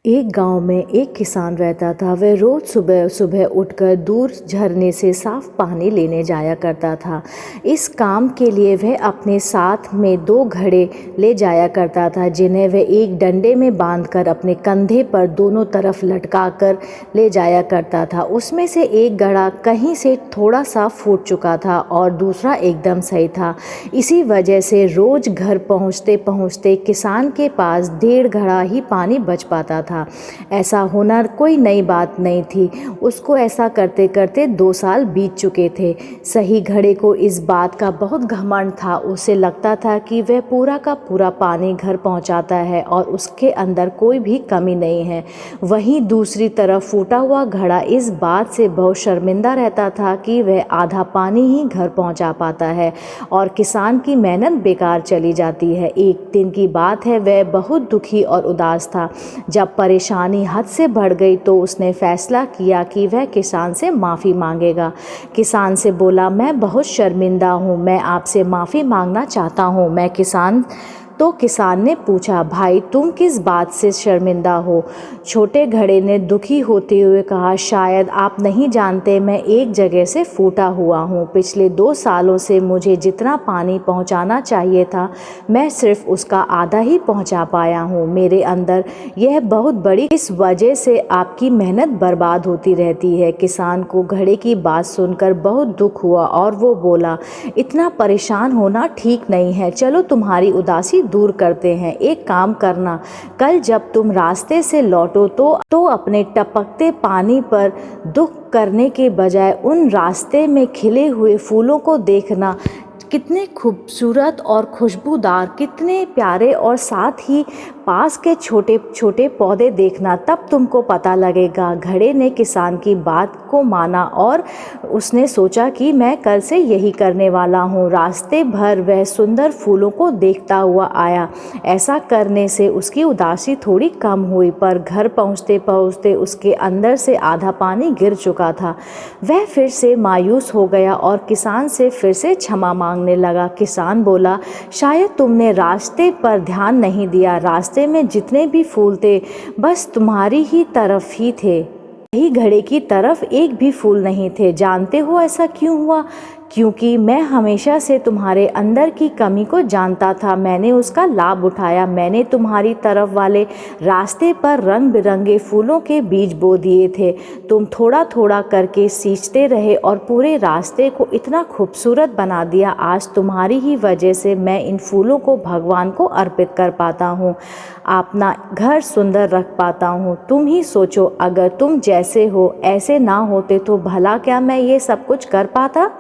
एक गांव में एक किसान रहता था। वह रोज सुबह सुबह उठकर दूर झरने से साफ पानी लेने जाया करता था। इस काम के लिए वह अपने साथ में 2 घड़े ले जाया करता था, जिन्हें वह एक डंडे में बांधकर अपने कंधे पर दोनों तरफ लटकाकर ले जाया करता था। उसमें से एक घड़ा कहीं से थोड़ा सा फूट चुका था और दूसरा एकदम सही था। इसी वजह से रोज घर पहुँचते पहुँचते किसान के पास 1.5 घड़ा ही पानी बच पाता था। ऐसा होना कोई नई बात नहीं थी। उसको ऐसा करते करते 2 साल बीत चुके थे। सही घड़े को इस बात का बहुत घमंड था। उसे लगता था कि वह पूरा का पूरा पानी घर पहुंचाता है और उसके अंदर कोई भी कमी नहीं है। वहीं दूसरी तरफ फूटा हुआ घड़ा इस बात से बहुत शर्मिंदा रहता था कि वह आधा पानी ही घर पहुंचा पाता है और किसान की मेहनत बेकार चली जाती है। एक दिन की बात है, वह बहुत दुखी और उदास था। जब परेशानी हद से बढ़ गई तो उसने फैसला किया कि वह किसान से माफ़ी मांगेगा। किसान से बोला, मैं बहुत शर्मिंदा हूँ, मैं आपसे माफ़ी मांगना चाहता हूँ। किसान ने पूछा, भाई तुम किस बात से शर्मिंदा हो? छोटे घड़े ने दुखी होते हुए कहा, शायद आप नहीं जानते, मैं एक जगह से फूटा हुआ हूँ। पिछले 2 सालों से मुझे जितना पानी पहुँचाना चाहिए था, मैं सिर्फ उसका आधा ही पहुँचा पाया हूँ। मेरे अंदर यह बहुत बड़ी, इस वजह से आपकी मेहनत बर्बाद होती रहती है। किसान को घड़े की बात सुनकर बहुत दुख हुआ और वो बोला, इतना परेशान होना ठीक नहीं है। चलो तुम्हारी उदासी दूर करते हैं। एक काम करना, कल जब तुम रास्ते से लौटो तो अपने टपकते पानी पर दुख करने के बजाय उन रास्ते में खिले हुए फूलों को देखना। कितने खूबसूरत और खुशबूदार, कितने प्यारे, और साथ ही पास के छोटे छोटे पौधे देखना, तब तुमको पता लगेगा। घड़े ने किसान की बात को माना और उसने सोचा कि मैं कल से यही करने वाला हूँ। रास्ते भर वह सुंदर फूलों को देखता हुआ आया। ऐसा करने से उसकी उदासी थोड़ी कम हुई, पर घर पहुँचते पहुँचते उसके अंदर से आधा पानी गिर चुका था। वह फिर से मायूस हो गया और किसान से फिर से क्षमा मांगने लगा। किसान बोला, शायद तुमने रास्ते पर ध्यान नहीं दिया। रास्ते में जितने भी फूल थे बस तुम्हारी ही तरफ ही थे, यही घड़े की तरफ एक भी फूल नहीं थे। जानते हो ऐसा क्यों हुआ? क्योंकि मैं हमेशा से तुम्हारे अंदर की कमी को जानता था। मैंने उसका लाभ उठाया। मैंने तुम्हारी तरफ वाले रास्ते पर रंग बिरंगे फूलों के बीज बो दिए थे। तुम थोड़ा थोड़ा करके सींचते रहे और पूरे रास्ते को इतना खूबसूरत बना दिया। आज तुम्हारी ही वजह से मैं इन फूलों को भगवान को अर्पित कर पाता हूँ, अपना घर सुंदर रख पाता हूँ। तुम ही सोचो, अगर तुम जैसे हो ऐसे ना होते तो भला क्या मैं ये सब कुछ कर पाता?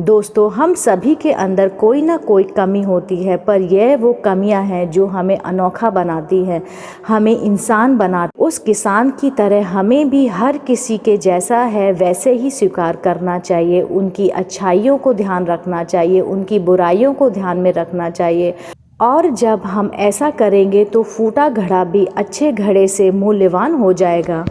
दोस्तों, हम सभी के अंदर कोई ना कोई कमी होती है, पर यह वो कमियां हैं जो हमें अनोखा बनाती हैं, हमें इंसान बनाती। उस किसान की तरह हमें भी हर किसी के जैसा है वैसे ही स्वीकार करना चाहिए। उनकी अच्छाइयों को ध्यान रखना चाहिए, उनकी बुराइयों को ध्यान में रखना चाहिए। और जब हम ऐसा करेंगे तो फूटा घड़ा भी अच्छे घड़े से मूल्यवान हो जाएगा।